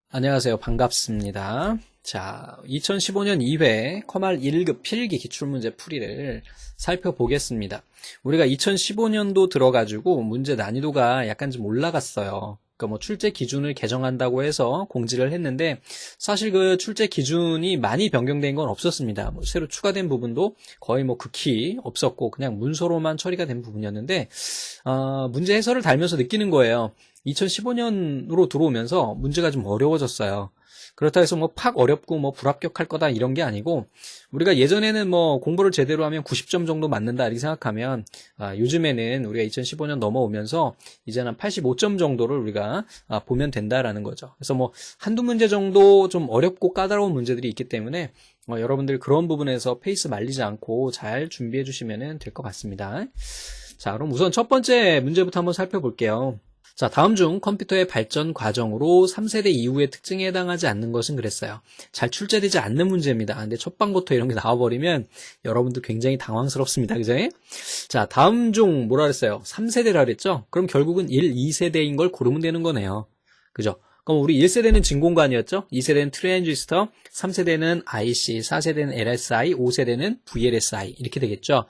안녕하세요. 반갑습니다. 자, 2015년 2회 커말 1급 필기 기출문제 풀이를 살펴보겠습니다. 우리가 2015년도 들어가지고 문제 난이도가 약간 좀 올라갔어요. 그러니까 뭐 출제 기준을 개정한다고 해서 공지를 했는데 사실 그 출제 기준이 많이 변경된 건 없었습니다. 뭐 새로 추가된 부분도 거의 뭐 극히 없었고 그냥 문서로만 처리가 된 부분이었는데 문제 해설을 달면서 느끼는 거예요. 2015년으로 들어오면서 문제가 좀 어려워졌어요. 그렇다 해서 뭐 팍 어렵고 뭐 불합격할 거다 이런 게 아니고 우리가 예전에는 뭐 공부를 제대로 하면 90점 정도 맞는다 이렇게 생각하면 요즘에는 우리가 2015년 넘어오면서 이제는 85점 정도를 우리가 보면 된다라는 거죠. 그래서 뭐 한두 문제 정도 좀 어렵고 까다로운 문제들이 있기 때문에 여러분들 그런 부분에서 페이스 말리지 않고 잘 준비해 주시면 될 것 같습니다. 자, 그럼 우선 첫 번째 문제부터 한번 살펴볼게요. 자, 다음 중 컴퓨터의 발전 과정으로 3세대 이후의 특징에 해당하지 않는 것은 그랬어요. 잘 출제되지 않는 문제입니다. 근데 첫 방부터 이런 게 나와버리면 여러분도 굉장히 당황스럽습니다. 그죠? 자, 다음 중 뭐라 그랬어요? 3세대라 그랬죠? 그럼 결국은 1, 2세대인 걸 고르면 되는 거네요. 그죠? 그럼 우리 1세대는 진공관이었죠? 2세대는 트랜지스터, 3세대는 IC, 4세대는 LSI, 5세대는 VLSI 이렇게 되겠죠?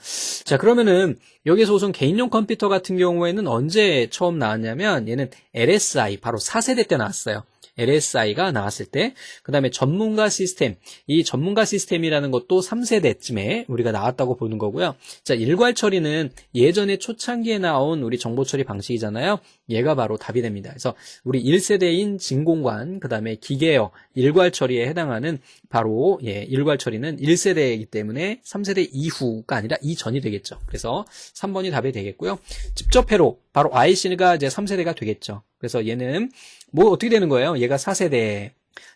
자, 그러면은 여기서 우선 개인용 컴퓨터 같은 경우에는 언제 처음 나왔냐면 얘는 LSI 바로 4세대 때 나왔어요. LSI가 나왔을 때, 그 다음에 전문가 시스템, 이 전문가 시스템이라는 것도 3세대쯤에 우리가 나왔다고 보는 거고요. 자, 일괄 처리는 예전에 초창기에 나온 우리 정보 처리 방식이잖아요. 얘가 바로 답이 됩니다. 그래서 우리 1세대인 진공관, 그 다음에 기계어, 일괄 처리에 해당하는 바로 일괄 처리는 1세대이기 때문에 3세대 이후가 아니라 이전이 되겠죠. 그래서 3번이 답이 되겠고요. 직접 회로, 바로 IC가 이제 3세대가 되겠죠. 그래서 얘는 뭐 어떻게 되는 거예요? 얘가 4세대,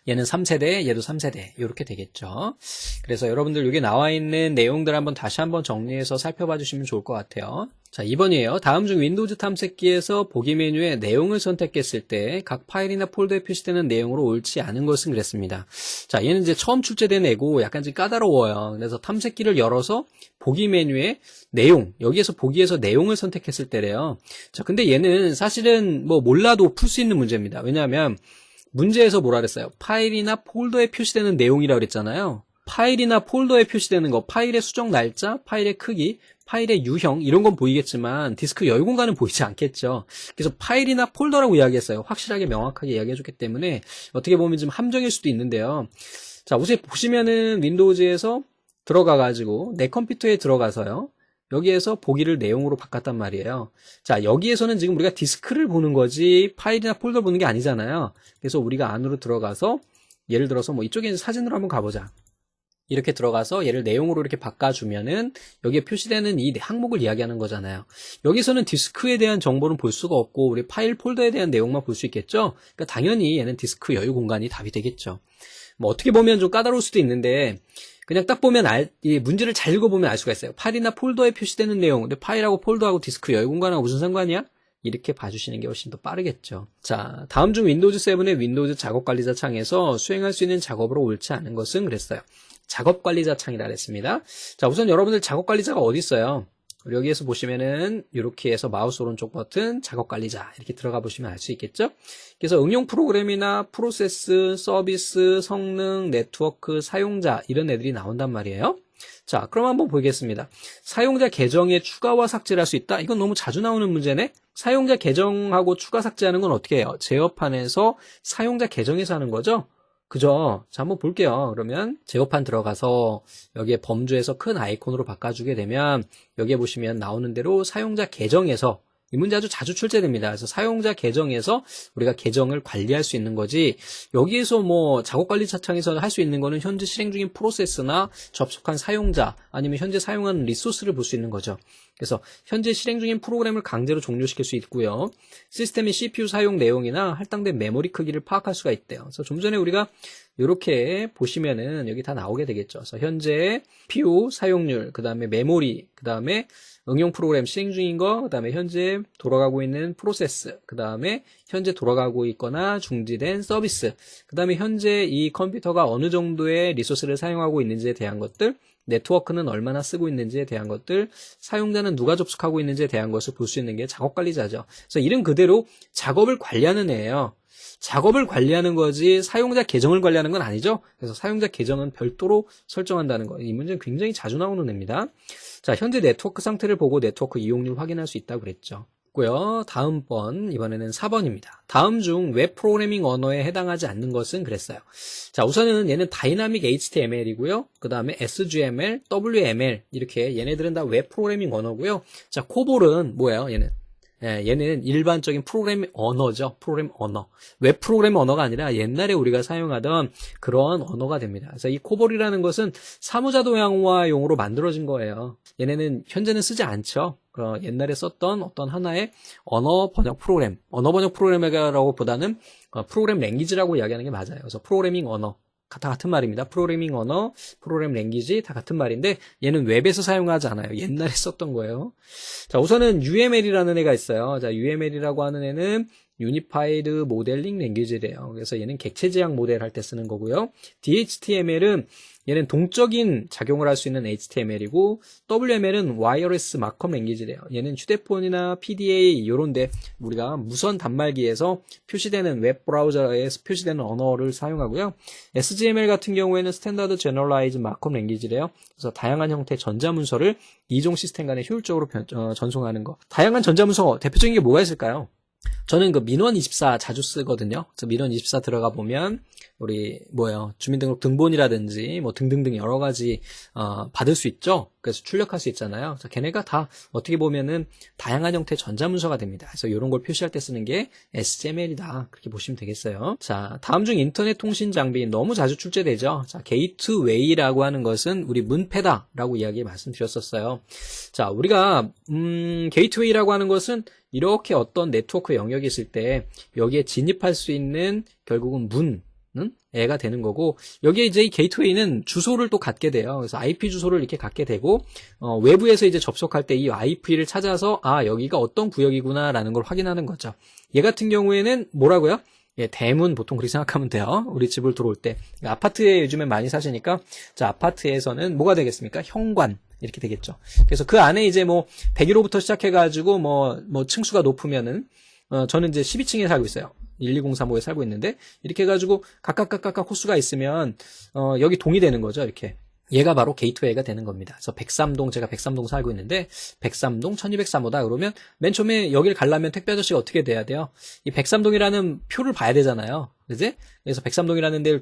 얘는 3세대, 얘도 3세대 이렇게 되겠죠. 그래서 여러분들 여기 나와 있는 내용들 한번 다시 한번 정리해서 살펴봐 주시면 좋을 것 같아요. 자, 2번이에요. 다음 중 윈도우즈 탐색기에서 보기 메뉴에 내용을 선택했을 때 각 파일이나 폴더에 표시되는 내용으로 옳지 않은 것은 그랬습니다. 자, 얘는 이제 처음 출제된 애고 약간 좀 까다로워요. 그래서 탐색기를 열어서 보기 메뉴에 내용, 여기에서 보기에서 내용을 선택했을 때래요. 자, 근데 얘는 사실은 뭐 몰라도 풀 수 있는 문제입니다. 왜냐하면 문제에서 뭐라 그랬어요? 파일이나 폴더에 표시되는 내용이라고 그랬잖아요. 파일이나 폴더에 표시되는 거, 파일의 수정 날짜, 파일의 크기, 파일의 유형 이런 건 보이겠지만 디스크 여유 공간은 보이지 않겠죠. 그래서 파일이나 폴더라고 이야기했어요. 확실하게 명확하게 이야기해줬기 때문에 어떻게 보면 좀 함정일 수도 있는데요. 자, 우선 보시면은 윈도우즈에서 들어가가지고 내 컴퓨터에 들어가서요. 여기에서 보기를 내용으로 바꿨단 말이에요. 자, 여기에서는 지금 우리가 디스크를 보는 거지 파일이나 폴더 보는 게 아니잖아요. 그래서 우리가 안으로 들어가서 예를 들어서 뭐 이쪽에 사진으로 한번 가보자. 이렇게 들어가서 얘를 내용으로 이렇게 바꿔주면은 여기에 표시되는 이 항목을 이야기하는 거잖아요. 여기서는 디스크에 대한 정보는 볼 수가 없고 우리 파일 폴더에 대한 내용만 볼 수 있겠죠. 그러니까 당연히 얘는 디스크 여유 공간이 답이 되겠죠. 뭐 어떻게 보면 좀 까다로울 수도 있는데 그냥 딱 보면 이 문제를 잘 읽어보면 알 수가 있어요. 파일이나 폴더에 표시되는 내용, 근데 파일하고 폴더하고 디스크 여유 공간하고 무슨 상관이야? 이렇게 봐주시는 게 훨씬 더 빠르겠죠. 자, 다음 중 윈도우즈 7의 윈도우즈 작업관리자 창에서 수행할 수 있는 작업으로 옳지 않은 것은 그랬어요. 작업관리자 창이라 그랬습니다. 자, 우선 여러분들 작업관리자가 어디 있어요? 여기에서 보시면은 이렇게 해서 마우스 오른쪽 버튼 작업관리자 이렇게 들어가 보시면 알 수 있겠죠? 그래서 응용 프로그램이나 프로세스, 서비스, 성능, 네트워크, 사용자 이런 애들이 나온단 말이에요. 자, 그럼 한번 보겠습니다. 사용자 계정에 추가와 삭제를 할 수 있다? 이건 너무 자주 나오는 문제네? 사용자 계정하고 추가 삭제하는 건 어떻게 해요? 제어판에서 사용자 계정에서 하는 거죠? 그죠? 자, 한번 볼게요. 그러면 제어판 들어가서 여기에 범주에서 큰 아이콘으로 바꿔주게 되면 여기에 보시면 나오는 대로 사용자 계정에서 이 문제 아주 자주 출제됩니다. 그래서 사용자 계정에서 우리가 계정을 관리할 수 있는 거지 여기에서 뭐 작업관리자 창에서 할 수 있는 거는 현재 실행 중인 프로세스나 접속한 사용자 아니면 현재 사용하는 리소스를 볼 수 있는 거죠. 그래서 현재 실행 중인 프로그램을 강제로 종료시킬 수 있고요. 시스템의 CPU 사용 내용이나 할당된 메모리 크기를 파악할 수가 있대요. 그래서 좀 전에 우리가 이렇게 보시면은 여기 다 나오게 되겠죠. 그래서 현재 CPU 사용률, 그 다음에 메모리, 그 다음에 응용 프로그램 실행 중인 거, 그 다음에 현재 돌아가고 있는 프로세스, 그 다음에 현재 돌아가고 있거나 중지된 서비스, 그 다음에 현재 이 컴퓨터가 어느 정도의 리소스를 사용하고 있는지에 대한 것들, 네트워크는 얼마나 쓰고 있는지에 대한 것들, 사용자는 누가 접속하고 있는지에 대한 것을 볼 수 있는 게 작업관리자죠. 그래서 이름 그대로 작업을 관리하는 애예요. 작업을 관리하는 거지 사용자 계정을 관리하는 건 아니죠. 그래서 사용자 계정은 별도로 설정한다는 거. 이 문제는 굉장히 자주 나오는 애입니다. 자, 현재 네트워크 상태를 보고 네트워크 이용률 확인할 수 있다고 그랬죠. 고요. 다음 번, 이번에는 4번입니다. 다음 중 웹 프로그래밍 언어에 해당하지 않는 것은 그랬어요. 자, 우선은 얘는 다이나믹 HTML이고요. 그 다음에 SGML, WML 이렇게 얘네들은 다 웹 프로그래밍 언어고요. 자, 코볼은 뭐예요? 얘는 일반적인 프로그래밍 언어죠. 프로그램 언어. 웹 프로그램 언어가 아니라 옛날에 우리가 사용하던 그런 언어가 됩니다. 그래서 이 코볼이라는 것은 사무자동화용으로 만들어진 거예요. 얘네는 현재는 쓰지 않죠. 옛날에 썼던 어떤 하나의 언어 번역 프로그램이라고 보다는 프로그램 랭귀지라고 이야기하는 게 맞아요. 그래서 프로그래밍 언어. 다 같은 말입니다. 프로그래밍 언어, 프로그램 랭귀지 다 같은 말인데 얘는 웹에서 사용하지 않아요. 옛날에 썼던 거예요. 자, 우선은 UML이라는 애가 있어요. 자, UML이라고 하는 애는 유니파이드 모델링 랭귀지래요. 그래서 얘는 객체 지향 모델 할 때 쓰는 거고요. DHTML은 얘는 동적인 작용을 할 수 있는 HTML이고 WML은 와이어리스 마크업 랭귀지래요. 얘는 휴대폰이나 PDA 이런데 우리가 무선 단말기에서 표시되는 웹 브라우저에 표시되는 언어를 사용하고요. SGML 같은 경우에는 스탠다드 제너럴라이즈 마크업 랭귀지래요. 그래서 다양한 형태의 전자문서를 이종 시스템 간에 효율적으로 전송하는 거. 다양한 전자문서 대표적인 게 뭐가 있을까요? 저는 그 민원24 자주 쓰거든요. 그래서 민원24 들어가 보면 우리 주민등록 등본이라든지 뭐 등등등 여러 가지 받을 수 있죠. 그래서 출력할 수 있잖아요. 그래서 걔네가 다 어떻게 보면은 다양한 형태의 전자문서가 됩니다. 그래서 이런 걸 표시할 때 쓰는 게 SGML이다. 그렇게 보시면 되겠어요. 자, 다음 중 인터넷 통신 장비 너무 자주 출제되죠. 자, 게이트웨이라고 하는 것은 우리 문패다라고 이야기 말씀드렸었어요. 자, 우리가 게이트웨이라고 하는 것은 이렇게 어떤 네트워크 영역이 있을 때 여기에 진입할 수 있는 결국은 애가 되는 거고, 여기에 이제 이 게이트웨이는 주소를 또 갖게 돼요. 그래서 IP 주소를 이렇게 갖게 되고, 외부에서 이제 접속할 때 이 IP를 찾아서, 여기가 어떤 구역이구나라는 걸 확인하는 거죠. 얘 같은 경우에는 뭐라고요? 대문 보통 그렇게 생각하면 돼요. 우리 집을 들어올 때. 아파트에 요즘에 많이 사시니까, 자, 아파트에서는 뭐가 되겠습니까? 현관. 이렇게 되겠죠. 그래서 그 안에 이제 101호부터 시작해가지고 층수가 높으면은, 저는 이제 12층에 살고 있어요. 12035에 살고 있는데, 이렇게 해가지고 각각 호수가 있으면, 여기 동이 되는 거죠, 이렇게. 얘가 바로 게이트웨이가 되는 겁니다. 그래서 제가 103동 살고 있는데, 103동 1203호다. 그러면 맨 처음에 여길 가려면 택배 아저씨가 어떻게 돼야 돼요? 이 103동이라는 표를 봐야 되잖아요. 그지? 그래서 103동이라는 데를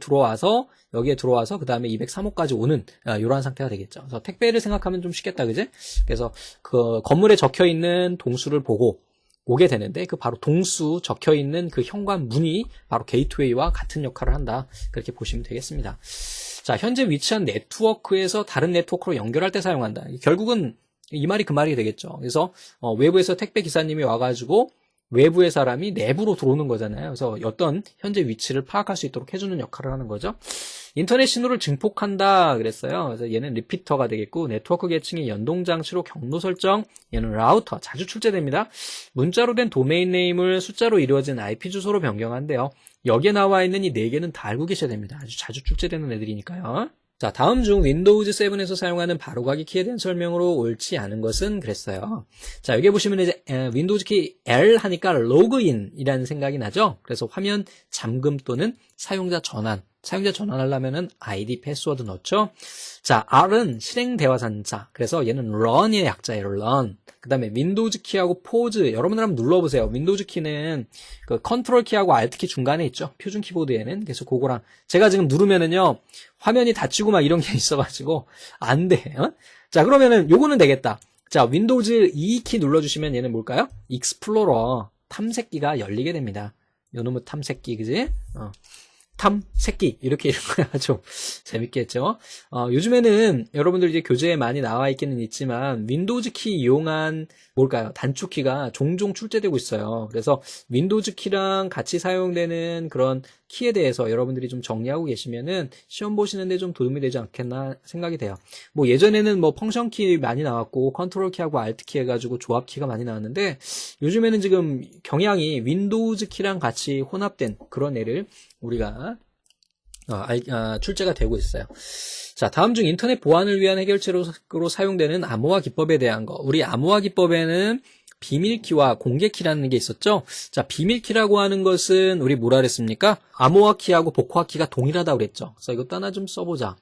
여기에 들어와서, 그 다음에 203호까지 오는, 이러한 상태가 되겠죠. 그래서 택배를 생각하면 좀 쉽겠다, 그지? 그래서 그 건물에 적혀 있는 동수를 보고, 오게 되는데 그 바로 동수 적혀있는 그 현관문이 바로 게이트웨이와 같은 역할을 한다. 그렇게 보시면 되겠습니다. 자, 현재 위치한 네트워크에서 다른 네트워크로 연결할 때 사용한다. 결국은 이 말이 그 말이 되겠죠. 그래서 외부에서 택배 기사님이 와가지고 외부의 사람이 내부로 들어오는 거잖아요. 그래서 어떤 현재 위치를 파악할 수 있도록 해주는 역할을 하는 거죠. 인터넷 신호를 증폭한다 그랬어요. 그래서 얘는 리피터가 되겠고, 네트워크 계층의 연동 장치로 경로 설정, 얘는 라우터, 자주 출제됩니다. 문자로 된 도메인 네임을 숫자로 이루어진 IP 주소로 변경한대요. 여기에 나와 있는 이 4개는 다 알고 계셔야 됩니다. 아주 자주 출제되는 애들이니까요. 자, 다음 중 윈도우즈 7에서 사용하는 바로가기 키에 대한 설명으로 옳지 않은 것은 그랬어요. 자, 여기 보시면 이제 윈도우즈 키 L 하니까 로그인이라는 생각이 나죠. 그래서 화면 잠금 또는 사용자 전환하려면은 아이디 패스워드 넣죠. 자, R은 실행 대화산자. 그래서 얘는 run의 약자예요. run. 그 다음에 윈도우즈 키하고 포즈. 여러분들 한번 눌러보세요. 윈도우즈 키는 그 컨트롤 키하고 알트 키 중간에 있죠. 표준 키보드에는. 그래서 그거랑 제가 지금 누르면은요, 화면이 닫히고 막 이런 게 있어가지고 안 돼. 자, 그러면은 요거는 되겠다. 자, 윈도우즈 E 키 눌러주시면 얘는 뭘까요? 익스플로러 탐색기가 열리게 됩니다. 요놈의 탐색기, 그지? 탐색기 이렇게 이런 거야. 좀 재밌겠죠. 요즘에는 여러분들 이제 교재에 많이 나와 있기는 있지만 윈도우즈 키 이용한 단축키가 종종 출제되고 있어요. 그래서 윈도우즈 키랑 같이 사용되는 그런 키에 대해서 여러분들이 좀 정리하고 계시면은 시험 보시는데 좀 도움이 되지 않겠나 생각이 돼요. 뭐 예전에는 뭐 펑션 키 많이 나왔고 컨트롤 키하고 알트 키 해가지고 조합 키가 많이 나왔는데 요즘에는 지금 경향이 윈도우즈 키랑 같이 혼합된 그런 애를 우리가 출제가 되고 있어요. 자, 다음 중 인터넷 보안을 위한 해결책으로 사용되는 암호화 기법에 대한 거. 우리 암호화 기법에는 비밀키와 공개키라는 게 있었죠. 자, 비밀키라고 하는 것은 우리 뭐라 그랬습니까? 암호화 키하고 복호화 키가 동일하다고 그랬죠. 그래서 이것도 하나 좀 써보자.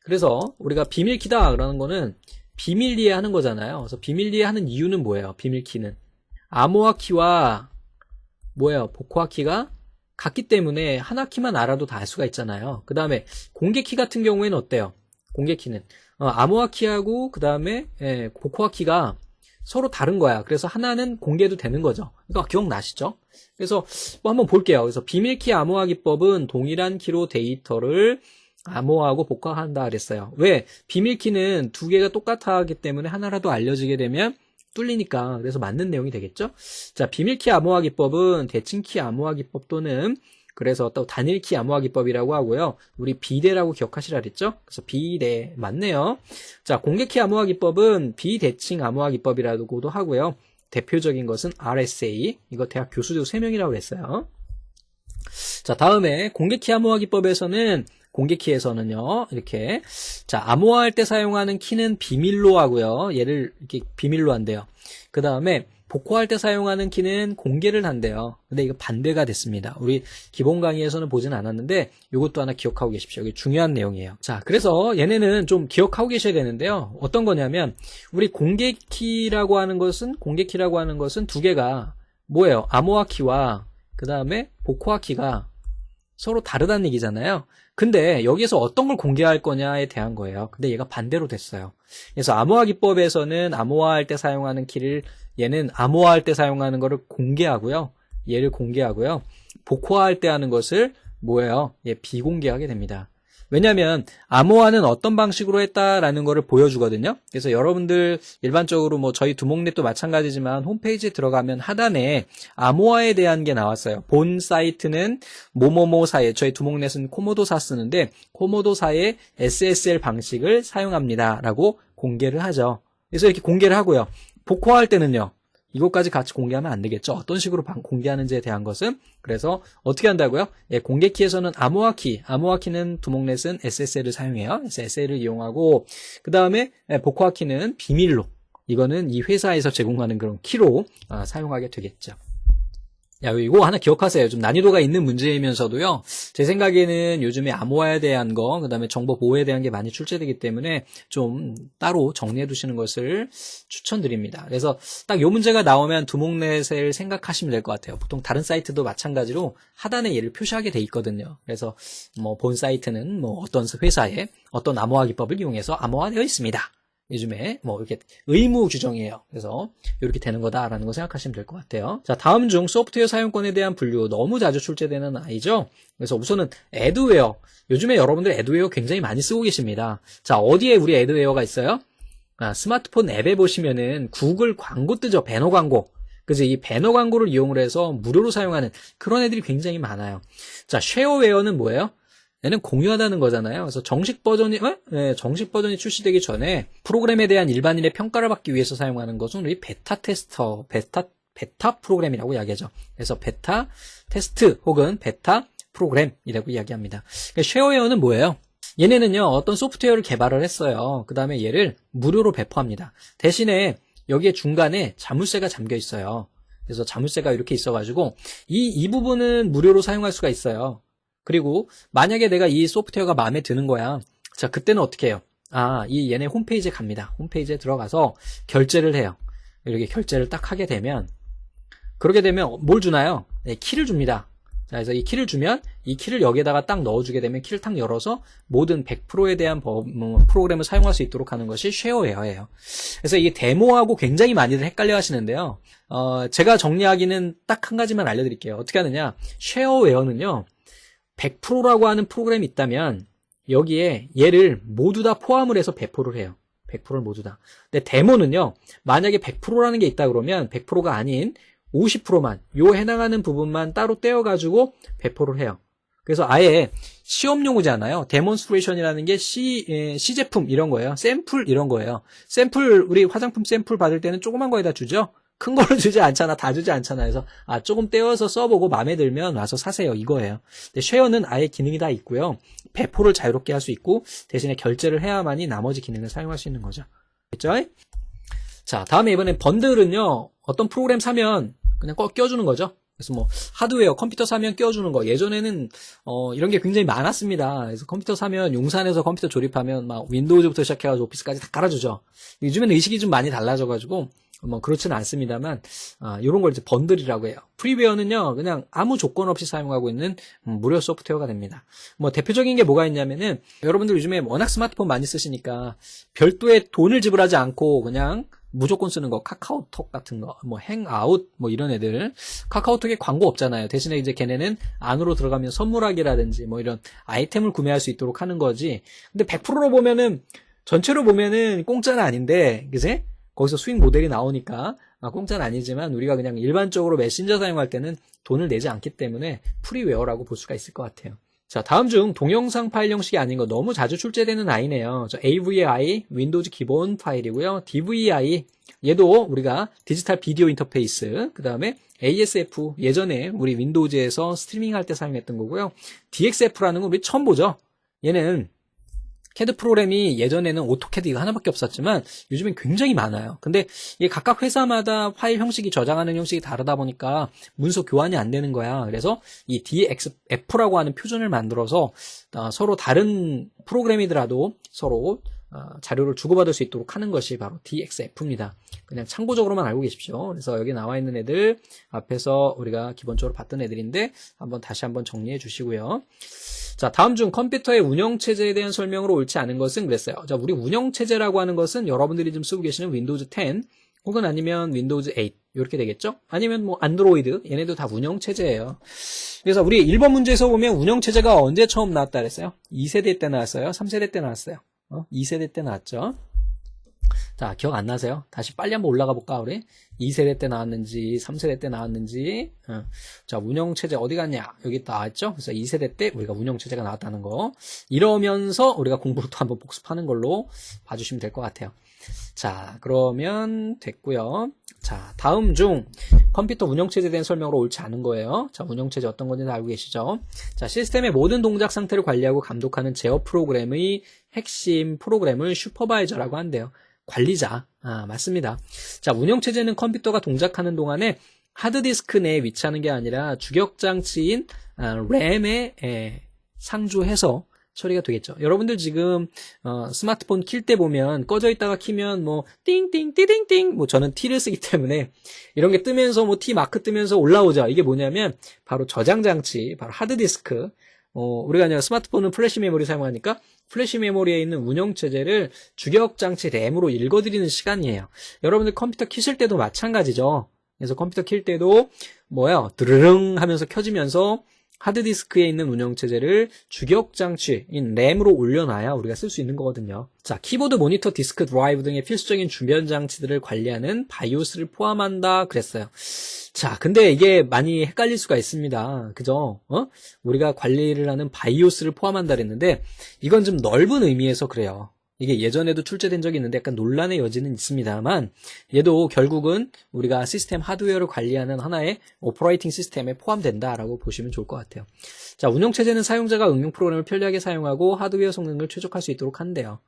그래서 우리가 비밀키다 라는 거는 비밀 이해하는 거잖아요. 그래서 비밀 이해하는 이유는 뭐예요? 비밀키는 암호화 키와 뭐예요? 복호화 키가 같기 때문에 하나 키만 알아도 다 알 수가 있잖아요. 그 다음에 공개키 같은 경우에는 어때요? 공개키는 암호화 키하고 그 다음에 복호화 키가 서로 다른 거야. 그래서 하나는 공개도 되는 거죠. 이거 기억나시죠? 그래서 뭐 한번 볼게요. 그래서 비밀키 암호화 기법은 동일한 키로 데이터를 암호화하고 복화한다 그랬어요. 왜? 비밀키는 두 개가 똑같아 하기 때문에 하나라도 알려지게 되면 뚫리니까. 그래서 맞는 내용이 되겠죠? 자, 비밀키 암호화 기법은 대칭키 암호화 기법 또는 그래서 또 단일키 암호화 기법이라고 하고요. 우리 비대라고 기억하시라 그랬죠? 그래서 비대 맞네요. 자, 공개키 암호화 기법은 비대칭 암호화 기법이라고도 하고요. 대표적인 것은 RSA. 이거 대학 교수도 3명이라고 그랬어요. 자, 다음에 공개키 암호화 기법에서는 공개키에서는요. 이렇게 자, 암호화할 때 사용하는 키는 비밀로 하고요. 얘를 이렇게 비밀로 한대요. 그 다음에 복호할 때 사용하는 키는 공개를 한대요. 근데 이거 반대가 됐습니다. 우리 기본 강의에서는 보진 않았는데 이것도 하나 기억하고 계십시오. 이게 중요한 내용이에요. 자, 그래서 얘네는 좀 기억하고 계셔야 되는데요. 어떤 거냐면 우리 공개키라고 하는 것은 두 개가 뭐예요? 암호화 키와 그 다음에 복호화 키가 서로 다르다는 얘기잖아요. 근데 여기에서 어떤 걸 공개할 거냐에 대한 거예요. 근데 얘가 반대로 됐어요. 그래서 암호화 기법에서는 암호화할 때 사용하는 키를 얘는 암호화할 때 사용하는 거를 공개하고요. 얘를 공개하고요. 복호화할 때 하는 것을 뭐예요? 얘 비공개하게 됩니다. 왜냐하면 암호화는 어떤 방식으로 했다라는 거를 보여주거든요. 그래서 여러분들 일반적으로 뭐 저희 두목넷도 마찬가지지만 홈페이지에 들어가면 하단에 암호화에 대한 게 나왔어요. 본 사이트는 뭐뭐뭐사의 저희 두목넷은 코모도사 쓰는데 코모도사의 SSL 방식을 사용합니다 라고 공개를 하죠. 그래서 이렇게 공개를 하고요. 복호화할 때는요. 이것까지 같이 공개하면 안 되겠죠. 어떤 식으로 공개하는지에 대한 것은. 그래서 어떻게 한다고요? 예, 공개키에서는 암호화키는 두목넷은 SSL을 사용해요. SSL을 이용하고 그 다음에 복호화키는 비밀로 이거는 이 회사에서 제공하는 그런 키로 사용하게 되겠죠. 야, 이거 하나 기억하세요. 좀 난이도가 있는 문제이면서도요. 제 생각에는 요즘에 암호화에 대한 거, 그 다음에 정보 보호에 대한 게 많이 출제되기 때문에 좀 따로 정리해 두시는 것을 추천드립니다. 그래서 딱 요 문제가 나오면 두목넷을 생각하시면 될 것 같아요. 보통 다른 사이트도 마찬가지로 하단에 얘를 표시하게 돼 있거든요. 그래서 뭐 본 사이트는 뭐 어떤 회사의 어떤 암호화 기법을 이용해서 암호화되어 있습니다. 요즘에 뭐 이렇게 의무 규정이에요. 그래서 이렇게 되는 거다라는 거 생각하시면 될 것 같아요. 자, 다음 중 소프트웨어 사용권에 대한 분류 너무 자주 출제되는 아이죠. 그래서 우선은 애드웨어. 요즘에 여러분들 애드웨어 굉장히 많이 쓰고 계십니다. 자, 어디에 우리 애드웨어가 있어요? 스마트폰 앱에 보시면은 구글 광고 뜨죠. 배너 광고. 그래서 이 배너 광고를 이용을 해서 무료로 사용하는 그런 애들이 굉장히 많아요. 자, 쉐어웨어는 뭐예요? 얘는 공유하다는 거잖아요. 그래서 정식 버전이 출시되기 전에 프로그램에 대한 일반인의 평가를 받기 위해서 사용하는 것은 우리 베타 프로그램이라고 이야기하죠. 그래서 베타 테스트 혹은 베타 프로그램이라고 이야기합니다. 그러니까 쉐어웨어는 뭐예요? 얘네는요, 어떤 소프트웨어를 개발을 했어요. 그 다음에 얘를 무료로 배포합니다. 대신에 여기에 중간에 자물쇠가 잠겨 있어요. 그래서 자물쇠가 이렇게 있어가지고 이 부분은 무료로 사용할 수가 있어요. 그리고 만약에 내가 이 소프트웨어가 마음에 드는 거야. 자, 그때는 어떻게 해요? 얘네 홈페이지에 갑니다. 홈페이지에 들어가서 결제를 해요. 이렇게 결제를 딱 하게 되면 그러게 되면 뭘 주나요? 네, 키를 줍니다. 자, 그래서 이 키를 주면 이 키를 여기에다가 딱 넣어주게 되면 키를 딱 열어서 모든 100%에 대한 프로그램을 사용할 수 있도록 하는 것이 쉐어웨어예요. 그래서 이게 데모하고 굉장히 많이들 헷갈려 하시는데요. 제가 정리하기는 딱 한 가지만 알려드릴게요. 어떻게 하느냐? 쉐어웨어는요. 100%라고 하는 프로그램이 있다면 여기에 얘를 모두 다 포함을 해서 배포를 해요. 100%를 모두 다. 근데 데모는요. 만약에 100%라는 게 있다 그러면 100%가 아닌 50%만 요 해당하는 부분만 따로 떼어가지고 배포를 해요. 그래서 아예 시험용이잖아요. 데몬스트레이션이라는 게 시제품 이런 거예요. 샘플 이런 거예요. 샘플, 우리 화장품 샘플 받을 때는 조그만 거에다 주죠? 큰 거를 주지 않잖아. 다 주지 않잖아. 그래서 조금 떼어서 써보고 마음에 들면 와서 사세요. 이거예요. 근데 쉐어는 아예 기능이 다 있고요. 배포를 자유롭게 할 수 있고 대신에 결제를 해야만이 나머지 기능을 사용할 수 있는 거죠. 됐죠? 자, 다음에 이번엔 번들은요. 어떤 프로그램 사면 그냥 꼭 껴주는 거죠. 그래서 뭐 하드웨어, 컴퓨터 사면 껴주는 거. 예전에는 이런 게 굉장히 많았습니다. 그래서 컴퓨터 사면 용산에서 컴퓨터 조립하면 막 윈도우즈부터 시작해가지고 오피스까지 다 깔아주죠. 요즘에는 의식이 좀 많이 달라져가지고 뭐 그렇지는 않습니다만 이런 걸 이제 번들이라고 해요. 프리웨어는요 그냥 아무 조건 없이 사용하고 있는 무료 소프트웨어가 됩니다. 뭐 대표적인 게 뭐가 있냐면은 여러분들 요즘에 워낙 스마트폰 많이 쓰시니까 별도의 돈을 지불하지 않고 그냥 무조건 쓰는 거, 카카오톡 같은 거, 뭐 행아웃 뭐 이런 애들. 카카오톡에 광고 없잖아요. 대신에 이제 걔네는 안으로 들어가면 선물하기라든지 뭐 이런 아이템을 구매할 수 있도록 하는 거지. 근데 100%로 보면은 전체로 보면은 공짜는 아닌데, 그지? 거기서 수익 모델이 나오니까 공짜는 아니지만 우리가 그냥 일반적으로 메신저 사용할 때는 돈을 내지 않기 때문에 프리웨어라고 볼 수가 있을 것 같아요. 자, 다음 중 동영상 파일 형식이 아닌 거 너무 자주 출제되는 I네요. AVI, 윈도우즈 기본 파일이고요. DVI, 얘도 우리가 디지털 비디오 인터페이스, 그 다음에 ASF, 예전에 우리 윈도우즈에서 스트리밍 할 때 사용했던 거고요. DXF라는 건 우리 처음 보죠. 얘는 CAD 프로그램이 예전에는 오토캐드 이거 하나밖에 없었지만 요즘엔 굉장히 많아요. 근데 이게 각각 회사마다 파일 형식이 저장하는 형식이 다르다 보니까 문서 교환이 안 되는 거야. 그래서 이 DXF라고 하는 표준을 만들어서 서로 다른 프로그램이더라도 서로 자료를 주고받을 수 있도록 하는 것이 바로 DXF입니다. 그냥 참고적으로만 알고 계십시오. 그래서 여기 나와 있는 애들 앞에서 우리가 기본적으로 봤던 애들인데 다시 한번 정리해 주시고요. 자, 다음 중 컴퓨터의 운영체제에 대한 설명으로 옳지 않은 것은 그랬어요. 자, 우리 운영체제라고 하는 것은 여러분들이 지금 쓰고 계시는 윈도우즈 10 혹은 아니면 윈도우즈 8 이렇게 되겠죠? 아니면 뭐 안드로이드 얘네도 다 운영체제예요. 그래서 우리 1번 문제에서 보면 운영체제가 언제 처음 나왔다 그랬어요? 2세대 때 나왔어요? 3세대 때 나왔어요? 2세대 때 나왔죠? 자, 기억 안 나세요? 다시 빨리 한번 올라가 볼까, 우리? 2세대 때 나왔는지, 3세대 때 나왔는지. 자, 운영체제 어디 갔냐? 여기 나왔죠? 그래서 2세대 때 우리가 운영체제가 나왔다는 거. 이러면서 우리가 공부를 또 한번 복습하는 걸로 봐주시면 될 것 같아요. 자, 그러면 됐고요. 자, 다음 중 컴퓨터 운영체제에 대한 설명으로 옳지 않은 거예요. 자, 운영체제 어떤 건지 다 알고 계시죠? 자, 시스템의 모든 동작 상태를 관리하고 감독하는 제어 프로그램의 핵심 프로그램을 슈퍼바이저라고 한대요. 관리자. 맞습니다. 자, 운영체제는 컴퓨터가 동작하는 동안에 하드디스크 내에 위치하는 게 아니라 주격장치인 램에 상주해서 처리가 되겠죠. 여러분들 지금 스마트폰 킬 때 보면 꺼져 있다가 키면 뭐 띵띵 띠딩띵 뭐 저는 T를 쓰기 때문에 이런 게 뜨면서 뭐 T 마크 뜨면서 올라오죠. 이게 뭐냐면 바로 저장장치, 바로 하드디스크. 우리가 그냥 스마트폰은 플래시 메모리 사용하니까 플래시 메모리에 있는 운영체제를 주격장치 램으로 읽어드리는 시간이에요. 여러분들 컴퓨터 키실 때도 마찬가지죠. 그래서 컴퓨터 킬 때도 드르릉 하면서 켜지면서 하드디스크에 있는 운영체제를 주격장치인 램으로 올려놔야 우리가 쓸 수 있는 거거든요. 자, 키보드, 모니터, 디스크, 드라이브 등의 필수적인 주변 장치들을 관리하는 바이오스를 포함한다 그랬어요. 자, 근데 이게 많이 헷갈릴 수가 있습니다. 그죠? 우리가 관리를 하는 바이오스를 포함한다 그랬는데 이건 좀 넓은 의미에서 그래요. 이게 예전에도 출제된 적이 있는데 약간 논란의 여지는 있습니다만 얘도 결국은 우리가 시스템 하드웨어를 관리하는 하나의 오퍼레이팅 시스템에 포함된다라고 보시면 좋을 것 같아요. 자, 운영체제는 사용자가 응용 프로그램을 편리하게 사용하고 하드웨어 성능을 최적화할 수 있도록 한대요.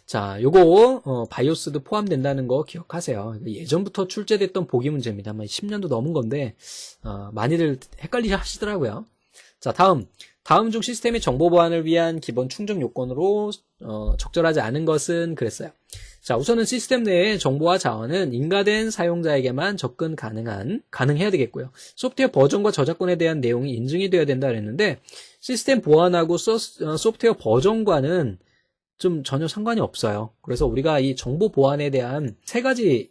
자, 요거 바이오스도 포함된다는 거 기억하세요. 예전부터 출제됐던 보기 문제입니다. 10년도 넘은 건데 많이들 헷갈리셔 하시더라고요. 자, 다음 중 시스템의 정보 보안을 위한 기본 충족 요건으로 적절하지 않은 것은 그랬어요. 자, 우선은 시스템 내의 정보와 자원은 인가된 사용자에게만 접근 가능해야 되겠고요. 소프트웨어 버전과 저작권에 대한 내용이 인증이 되어야 된다 그랬는데 시스템 보안하고 소프트웨어 버전과는 좀 전혀 상관이 없어요. 그래서 우리가 이 정보 보안에 대한 세 가지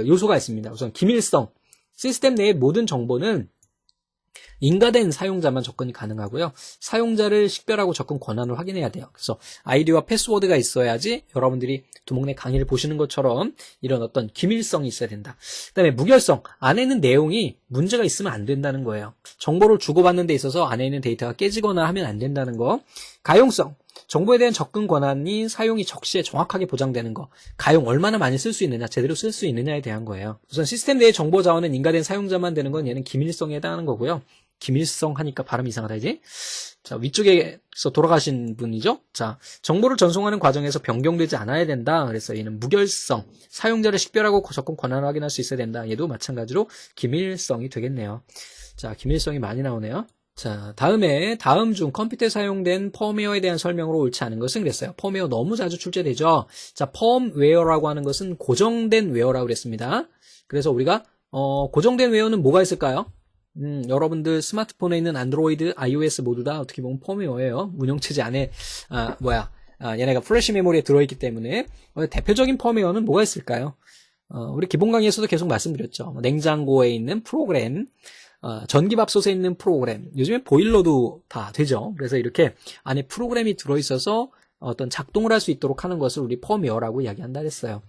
요소가 있습니다. 우선 기밀성. 시스템 내의 모든 정보는 인가된 사용자만 접근이 가능하고요. 사용자를 식별하고 접근 권한을 확인해야 돼요. 그래서 아이디와 패스워드가 있어야지 여러분들이 두목내 강의를 보시는 것처럼 이런 어떤 기밀성이 있어야 된다. 그 다음에 무결성, 안에 있는 내용이 문제가 있으면 안 된다는 거예요. 정보를 주고받는 데 있어서 안에 있는 데이터가 깨지거나 하면 안 된다는 거. 가용성, 정보에 대한 접근 권한이 사용이 적시에 정확하게 보장되는 거. 가용 얼마나 많이 쓸 수 있느냐, 제대로 쓸 수 있느냐에 대한 거예요. 우선 시스템 내의 정보 자원은 인가된 사용자만 되는 건 얘는 기밀성에 해당하는 거고요. 기밀성 하니까 발음이 이상하다, 이제. 자, 위쪽에서 돌아가신 분이죠. 자, 정보를 전송하는 과정에서 변경되지 않아야 된다. 그래서 얘는 무결성, 사용자를 식별하고 접근 권한을 확인할 수 있어야 된다. 얘도 마찬가지로 기밀성이 되겠네요. 자, 기밀성이 많이 나오네요. 자, 다음 중 컴퓨터에 사용된 펌웨어에 대한 설명으로 옳지 않은 것은 그랬어요. 펌웨어 너무 자주 출제되죠. 자, 펌웨어라고 하는 것은 고정된 웨어라고 그랬습니다. 그래서 우리가 고정된 웨어는 뭐가 있을까요? 여러분들 스마트폰에 있는 안드로이드, iOS 모두 다 어떻게 보면 펌웨어예요. 운영체제 안에 얘네가 플래시 메모리에 들어있기 때문에 대표적인 펌웨어는 뭐가 있을까요? 우리 기본 강의에서도 계속 말씀드렸죠. 냉장고에 있는 프로그램, 전기밥솥에 있는 프로그램, 요즘에 보일러도 다 되죠. 그래서 이렇게 안에 프로그램이 들어있어서 어떤 작동을 할 수 있도록 하는 것을 우리 펌웨어라고 이야기한다 했어요.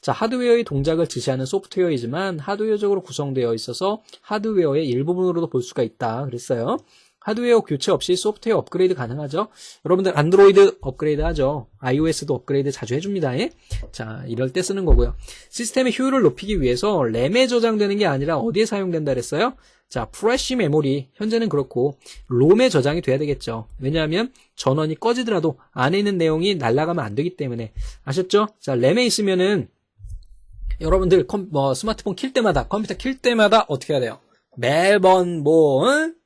자, 하드웨어의 동작을 지시하는 소프트웨어이지만 하드웨어적으로 구성되어 있어서 하드웨어의 일부분으로도 볼 수가 있다 그랬어요. 하드웨어 교체 없이 소프트웨어 업그레이드 가능하죠. 여러분들 안드로이드 업그레이드 하죠. iOS도 업그레이드 자주 해줍니다. 예? 자, 이럴 때 쓰는 거고요. 시스템의 효율을 높이기 위해서 램에 저장되는 게 아니라 어디에 사용된다 그랬어요? 자, 플래시 메모리, 현재는 그렇고 롬에 저장이 돼야 되겠죠. 왜냐하면 전원이 꺼지더라도 안에 있는 내용이 날아가면 안 되기 때문에. 아셨죠? 자, 램에 있으면은 여러분들 스마트폰 킬 때마다, 컴퓨터 킬 때마다 어떻게 해야 돼요? 매번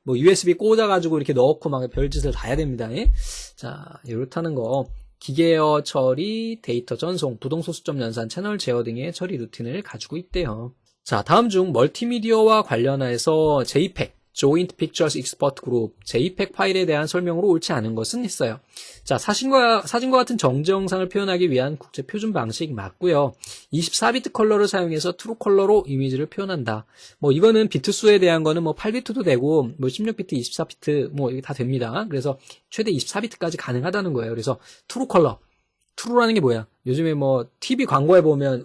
USB 꽂아가지고 이렇게 넣고 막 별짓을 다 해야 됩니다. 예? 자, 이렇다는 거. 기계어 처리, 데이터 전송, 부동소수점 연산, 채널 제어 등의 처리 루틴을 가지고 있대요. 자, 다음 중 멀티미디어와 관련해서 JPEG, Joint Pictures Export Group, JPEG 파일에 대한 설명으로 옳지 않은 것은 있어요. 자, 사진과 같은 정지 영상을 표현하기 위한 국제 표준 방식 맞고요. 24비트 컬러를 사용해서 트루 컬러로 이미지를 표현한다. 이거는 비트 수에 대한 거는 8비트도 되고 16비트, 24비트 이게 다 됩니다. 그래서 최대 24비트까지 가능하다는 거예요. 그래서 트루 컬러. 트루라는 게 뭐야? 요즘에 TV 광고에 보면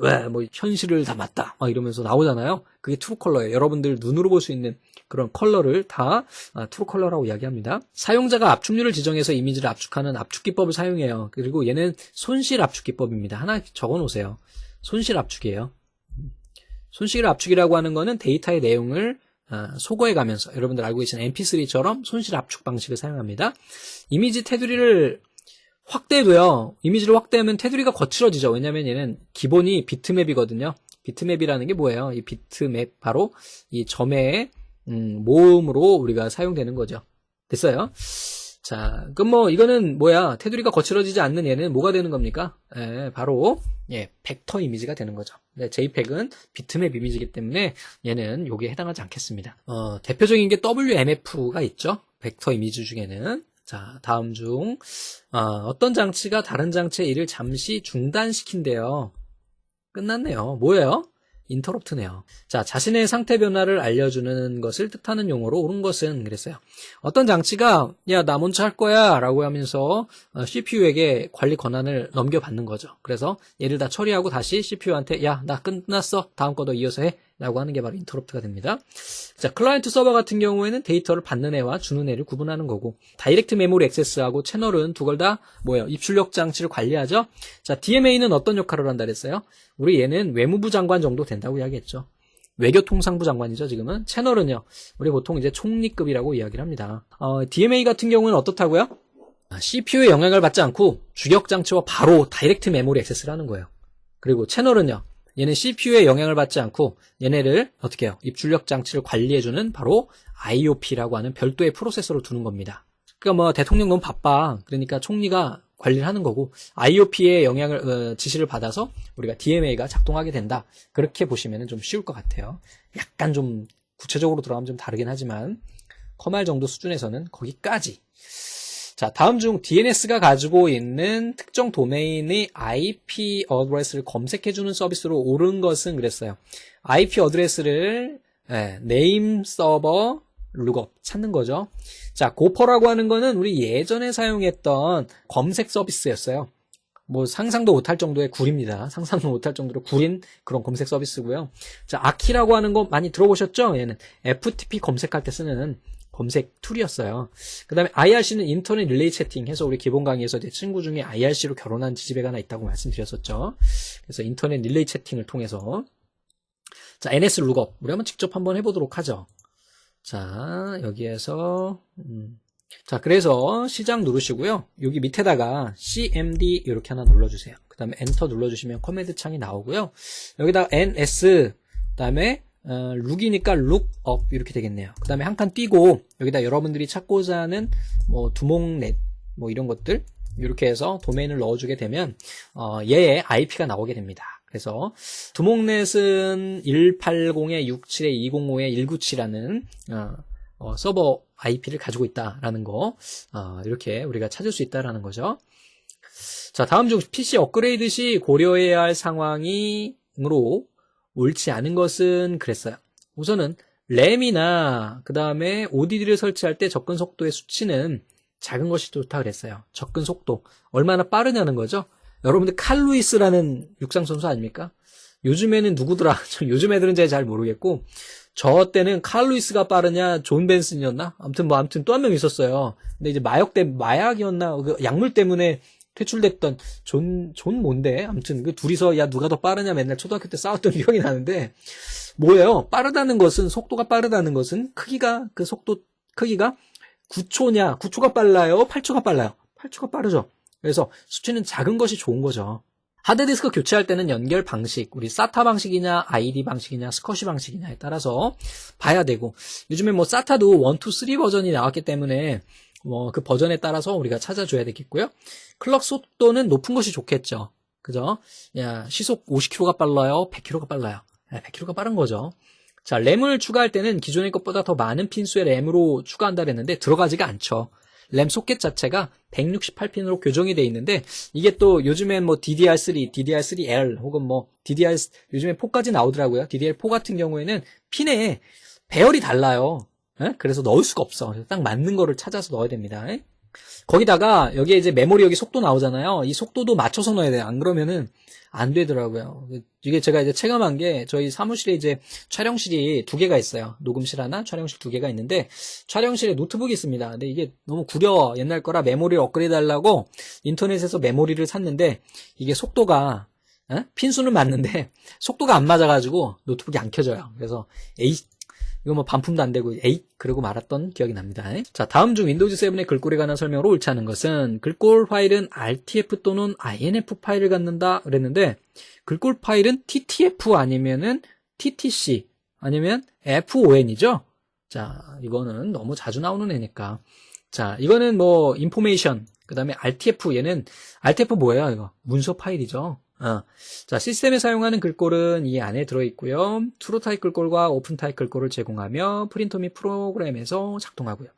현실을 담았다 이러면서 나오잖아요. 그게 트루 컬러예요. 여러분들 눈으로 볼 수 있는 그런 컬러를 다 트루 컬러라고 이야기합니다. 사용자가 압축률을 지정해서 이미지를 압축하는 압축 기법을 사용해요. 그리고 얘는 손실 압축 기법입니다. 하나 적어 놓으세요. 손실 압축이에요. 손실 압축이라고 하는 거는 데이터의 내용을 소거해 가면서 여러분들 알고 계신 mp3처럼 손실 압축 방식을 사용합니다. 이미지 테두리를 확대해도요. 이미지를 확대하면 테두리가 거칠어지죠. 왜냐면 얘는 기본이 비트맵이거든요. 비트맵이라는 게 뭐예요? 이 비트맵 바로 이 점의 모음으로 우리가 사용되는 거죠. 됐어요? 자, 그럼 이거는 뭐야? 테두리가 거칠어지지 않는 얘는 뭐가 되는 겁니까? 바로 벡터 이미지가 되는 거죠. JPEG은 비트맵 이미지이기 때문에 얘는 여기에 해당하지 않겠습니다. 대표적인 게 WMF가 있죠. 벡터 이미지 중에는. 자, 다음 중 어떤 장치가 다른 장치의 일을 잠시 중단시킨대요. 끝났네요. 뭐예요? 인터럽트네요. 자, 자신의 상태 변화를 알려주는 것을 뜻하는 용어로 옳은 것은 그랬어요. 어떤 장치가 야, 나 먼저 할 거야 라고 하면서 CPU에게 관리 권한을 넘겨받는 거죠. 그래서 얘를 다 처리하고 다시 CPU한테 야, 나 끝났어. 다음 거 너 이어서 해. 라고 하는 게 바로 인터럽트가 됩니다. 자, 클라이언트 서버 같은 경우에는 데이터를 받는 애와 주는 애를 구분하는 거고, 다이렉트 메모리 액세스하고 채널은 두 걸 다 입출력 장치를 관리하죠. 자, DMA는 어떤 역할을 한다 그랬어요? 우리 얘는 외무부 장관 정도 된다고 이야기했죠. 외교통상부 장관이죠, 지금은. 채널은요, 우리 보통 이제 총리급이라고 이야기를 합니다. DMA 같은 경우는 어떻다고요? CPU에 영향을 받지 않고 주력 장치와 바로 다이렉트 메모리 액세스를 하는 거예요. 그리고 채널은요, 얘는 CPU에 영향을 받지 않고 얘네를 어떻게 해요? 입출력 장치를 관리해주는 바로 IOP라고 하는 별도의 프로세서로 두는 겁니다. 그러니까 대통령 너무 바빠. 그러니까 총리가 관리를 하는 거고 IOP의 지시를 받아서 우리가 DMA가 작동하게 된다. 그렇게 보시면 좀 쉬울 것 같아요. 약간 좀 구체적으로 들어가면 좀 다르긴 하지만 커말 정도 수준에서는 거기까지. 자, 다음 중 DNS가 가지고 있는 특정 도메인의 IP 어드레스를 검색해주는 서비스로 옳은 것은 그랬어요. IP 어드레스를 네임 서버 룩업 찾는 거죠. 자, 고퍼라고 하는 거는 우리 예전에 사용했던 검색 서비스였어요. 뭐 상상도 못할 정도의 굴입니다. 상상도 못할 정도로 구린 그런 검색 서비스고요. 자, 아키라고 하는 거 많이 들어보셨죠? 얘는 FTP 검색할 때 쓰는 검색 툴이었어요. 그 다음에 IRC는 인터넷 릴레이 채팅 해서 우리 기본 강의에서 제 친구 중에 IRC로 결혼한 지지배가 하나 있다고 말씀드렸었죠. 그래서 인터넷 릴레이 채팅을 통해서 자, NS 룩업 우리 한번 직접 한번 해보도록 하죠. 자, 여기에서 자, 그래서 시작 누르시고요. 여기 밑에다가 CMD 이렇게 하나 눌러주세요. 그 다음에 엔터 눌러주시면 커맨드 창이 나오고요. 여기다가 NS 그 다음에 룩이니까 룩업 이렇게 되겠네요. 그 다음에 한 칸 띄고 여기다 여러분들이 찾고자 하는 뭐 두목넷 뭐 이런 것들 이렇게 해서 도메인을 넣어주게 되면 얘의 IP가 나오게 됩니다. 그래서 두목넷은 180.67.205.197라는 서버 IP를 가지고 있다라는 거 이렇게 우리가 찾을 수 있다라는 거죠. 자, 다음 중 PC 업그레이드 시 고려해야 할 상황이므로 옳지 않은 것은 그랬어요. 우선은 램이나 그 다음에 ODD를 설치할 때 접근 속도의 수치는 작은 것이 좋다 그랬어요. 접근 속도 얼마나 빠르냐는 거죠. 여러분들 칼 루이스라는 육상 선수 아닙니까? 요즘에는 누구더라? 요즘 애들은 잘 모르겠고 저 때는 칼 루이스가 빠르냐 존 벤슨이었나? 아무튼 또 한 명 있었어요. 근데 이제 마약이었나? 그 약물 때문에 퇴출됐던 존 뭔데? 아무튼 그 둘이서 야 누가 더 빠르냐 맨날 초등학교 때 싸웠던 기억이 나는데 뭐예요? 빠르다는 것은 속도가 빠르다는 것은 그 속도 크기가 9초냐? 9초가 빨라요? 8초가 빨라요? 8초가 빠르죠. 그래서 수치는 작은 것이 좋은 거죠. 하드디스크 교체할 때는 연결 방식, 우리 SATA 방식이냐, ID 방식이냐, 스커시 방식이냐에 따라서 봐야 되고, 요즘에 뭐 SATA도 1, 2, 3 버전이 나왔기 때문에 그 버전에 따라서 우리가 찾아줘야 되겠고요. 클럭 속도는 높은 것이 좋겠죠. 그죠? 야, 시속 50km가 빨라요? 100km가 빨라요? 100km가 빠른 거죠. 자, 램을 추가할 때는 기존의 것보다 더 많은 핀수의 램으로 추가한다 그랬는데 들어가지가 않죠. 램 소켓 자체가 168핀으로 교정이 되어 있는데 이게 또 요즘엔 뭐 DDR3, DDR3L 혹은 뭐 DDR 요즘에 4까지 나오더라고요. DDR4 같은 경우에는 핀에 배열이 달라요. 그래서 넣을 수가 없어. 딱 맞는 거를 찾아서 넣어야 됩니다. 거기다가 여기에 이제 메모리 여기 속도 나오잖아요. 이 속도도 맞춰서 넣어야 돼요. 안 그러면은 안 되더라고요. 이게 제가 이제 체감한 게 저희 사무실에 이제 촬영실이 2개가 있어요. 녹음실 하나, 촬영실 2개가 있는데 촬영실에 노트북이 있습니다. 근데 이게 너무 구려 옛날 거라 메모리를 업그레이드 하려고 인터넷에서 메모리를 샀는데 이게 속도가 핀수는 맞는데 속도가 안 맞아가지고 노트북이 안 켜져요. 그래서 이거 뭐 반품도 안 되고 그러고 말았던 기억이 납니다. 자, 다음 중 윈도우즈 7의 글꼴에 관한 설명으로 옳지 않은 것은 글꼴 파일은 RTF 또는 INF 파일을 갖는다 그랬는데 글꼴 파일은 TTF 아니면은 TTC 아니면 FON이죠. 자, 이거는 너무 자주 나오는 애니까. 자, 이거는 뭐 인포메이션 그다음에 RTF 얘는 RTF 뭐예요? 이거 문서 파일이죠. 자, 시스템에 사용하는 글꼴은 이 안에 들어있고요. 트루 타입 글꼴과 오픈 타입 글꼴을 제공하며 프린터 및 프로그램에서 작동하고요.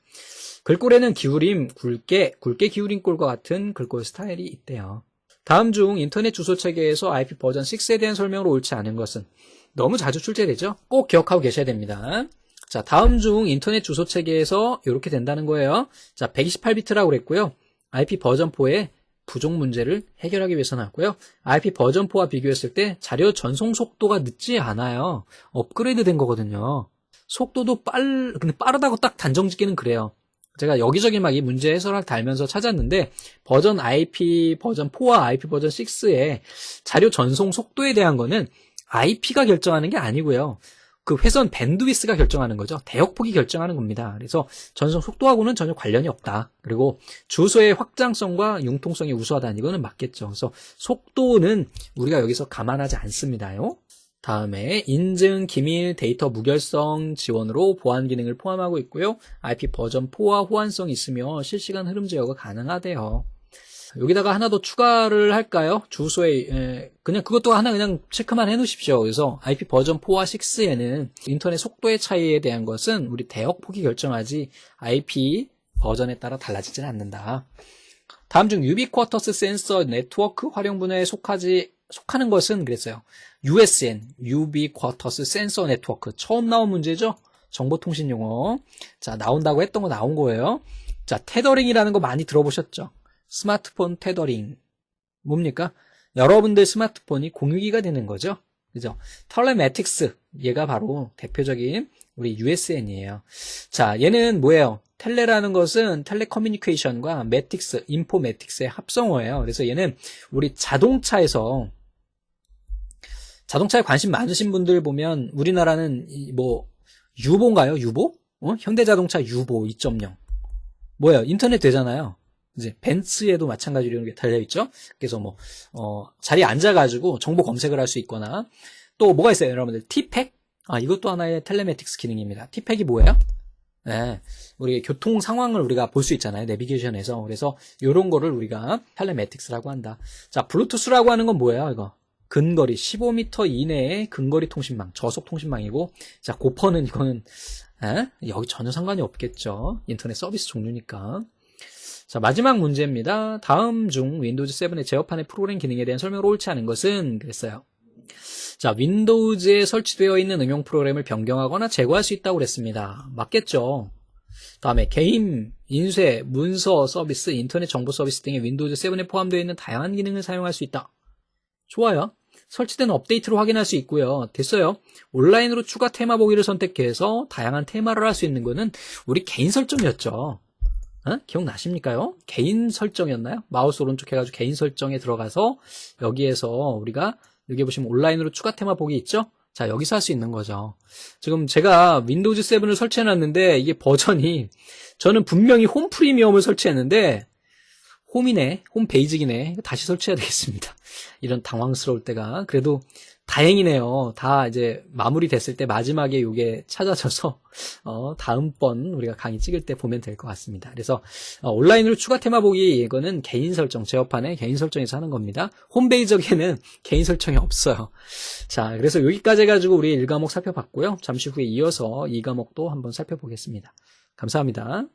글꼴에는 기울임, 굵게 기울인 꼴과 같은 글꼴 스타일이 있대요. 다음 중 인터넷 주소 체계에서 IP 버전 6에 대한 설명으로 옳지 않은 것은 너무 자주 출제되죠? 꼭 기억하고 계셔야 됩니다. 자, 다음 중 인터넷 주소 체계에서 이렇게 된다는 거예요. 자, 128비트라고 그랬고요. IP 버전 4에 부족 문제를 해결하기 위해서 나왔고요. IP 버전 4와 비교했을 때 자료 전송 속도가 늦지 않아요. 업그레이드 된 거거든요. 속도도 근데 빠르다고 딱 단정 짓기는 그래요. 제가 여기저기 막 이 문제 해설학 달면서 찾았는데 버전 IP 버전 4와 IP 버전 6의 자료 전송 속도에 대한 거는 IP가 결정하는 게 아니고요. 그 회선 밴드위스가 결정하는 거죠. 대역폭이 결정하는 겁니다. 그래서 전송 속도하고는 전혀 관련이 없다. 그리고 주소의 확장성과 융통성이 우수하다는 이거는 맞겠죠. 그래서 속도는 우리가 여기서 감안하지 않습니다요. 다음에 인증, 기밀, 데이터 무결성 지원으로 보안 기능을 포함하고 있고요. IP 버전 4와 호환성이 있으며 실시간 흐름 제어가 가능하대요. 여기다가 하나 더 추가를 할까요? 주소에 그냥 그것도 하나 그냥 체크만 해 놓으십시오. 그래서 IP 버전 4와 6에는 인터넷 속도의 차이에 대한 것은 우리 대역폭이 결정하지 IP 버전에 따라 달라지지는 않는다. 다음 중 유비쿼터스 센서 네트워크 활용 분야에 속하는 것은 그랬어요. USN, 유비쿼터스 센서 네트워크 처음 나온 문제죠. 정보통신 용어. 자, 나온다고 했던 거 나온 거예요. 자, 테더링이라는 거 많이 들어보셨죠? 스마트폰 테더링. 뭡니까? 여러분들 스마트폰이 공유기가 되는 거죠. 그죠? 텔레매틱스. 얘가 바로 대표적인 우리 USN이에요. 자, 얘는 뭐예요? 텔레라는 것은 텔레커뮤니케이션과 매틱스, 인포매틱스의 합성어예요. 그래서 얘는 우리 자동차에 관심 많으신 분들 보면 우리나라는 뭐 유보인가요? 유보? 현대자동차 유보 2.0. 뭐예요? 인터넷 되잖아요. 이제 벤츠에도 마찬가지로 이런 게 달려있죠. 그래서 뭐 자리에 앉아가지고 정보 검색을 할 수 있거나 또 뭐가 있어요, 여러분들? 티팩? 이것도 하나의 텔레매틱스 기능입니다. 티팩이 뭐예요? 네, 우리 교통 상황을 우리가 볼 수 있잖아요, 내비게이션에서. 그래서 이런 거를 우리가 텔레매틱스라고 한다. 자, 블루투스라고 하는 건 뭐예요, 이거? 근거리 15m 이내의 근거리 통신망, 저속 통신망이고, 자, 고퍼는 이거는 여기 전혀 상관이 없겠죠. 인터넷 서비스 종류니까. 자, 마지막 문제입니다. 다음 중 윈도우즈 7의 제어판의 프로그램 기능에 대한 설명을 옳지 않은 것은 그랬어요. 자, 윈도우즈에 설치되어 있는 응용 프로그램을 변경하거나 제거할 수 있다고 그랬습니다. 맞겠죠? 다음에 게임, 인쇄, 문서 서비스, 인터넷 정보 서비스 등의 윈도우즈 7에 포함되어 있는 다양한 기능을 사용할 수 있다. 좋아요. 설치된 업데이트로 확인할 수 있고요. 됐어요. 온라인으로 추가 테마 보기를 선택해서 다양한 테마를 할 수 있는 거는 우리 개인 설정이었죠. 기억나십니까요? 개인 설정이었나요? 마우스 오른쪽 해가지고 개인 설정에 들어가서 여기에서 우리가 여기 보시면 온라인으로 추가 테마 보기 있죠? 자, 여기서 할 수 있는 거죠. 지금 제가 윈도우즈 7을 설치해놨는데 이게 버전이 저는 분명히 홈 프리미엄을 설치했는데 홈이네, 홈 베이직이네. 다시 설치해야 되겠습니다. 이런 당황스러울 때가. 그래도 다행이네요. 다 이제 마무리 됐을 때 마지막에 이게 찾아져서 다음번 우리가 강의 찍을 때 보면 될 것 같습니다. 그래서 온라인으로 추가 테마 보기 이거는 개인 설정, 제어판에 개인 설정에서 하는 겁니다. 홈페이지에는 개인 설정이 없어요. 자, 그래서 여기까지 해가지고 우리 1과목 살펴봤고요. 잠시 후에 이어서 2과목도 한번 살펴보겠습니다. 감사합니다.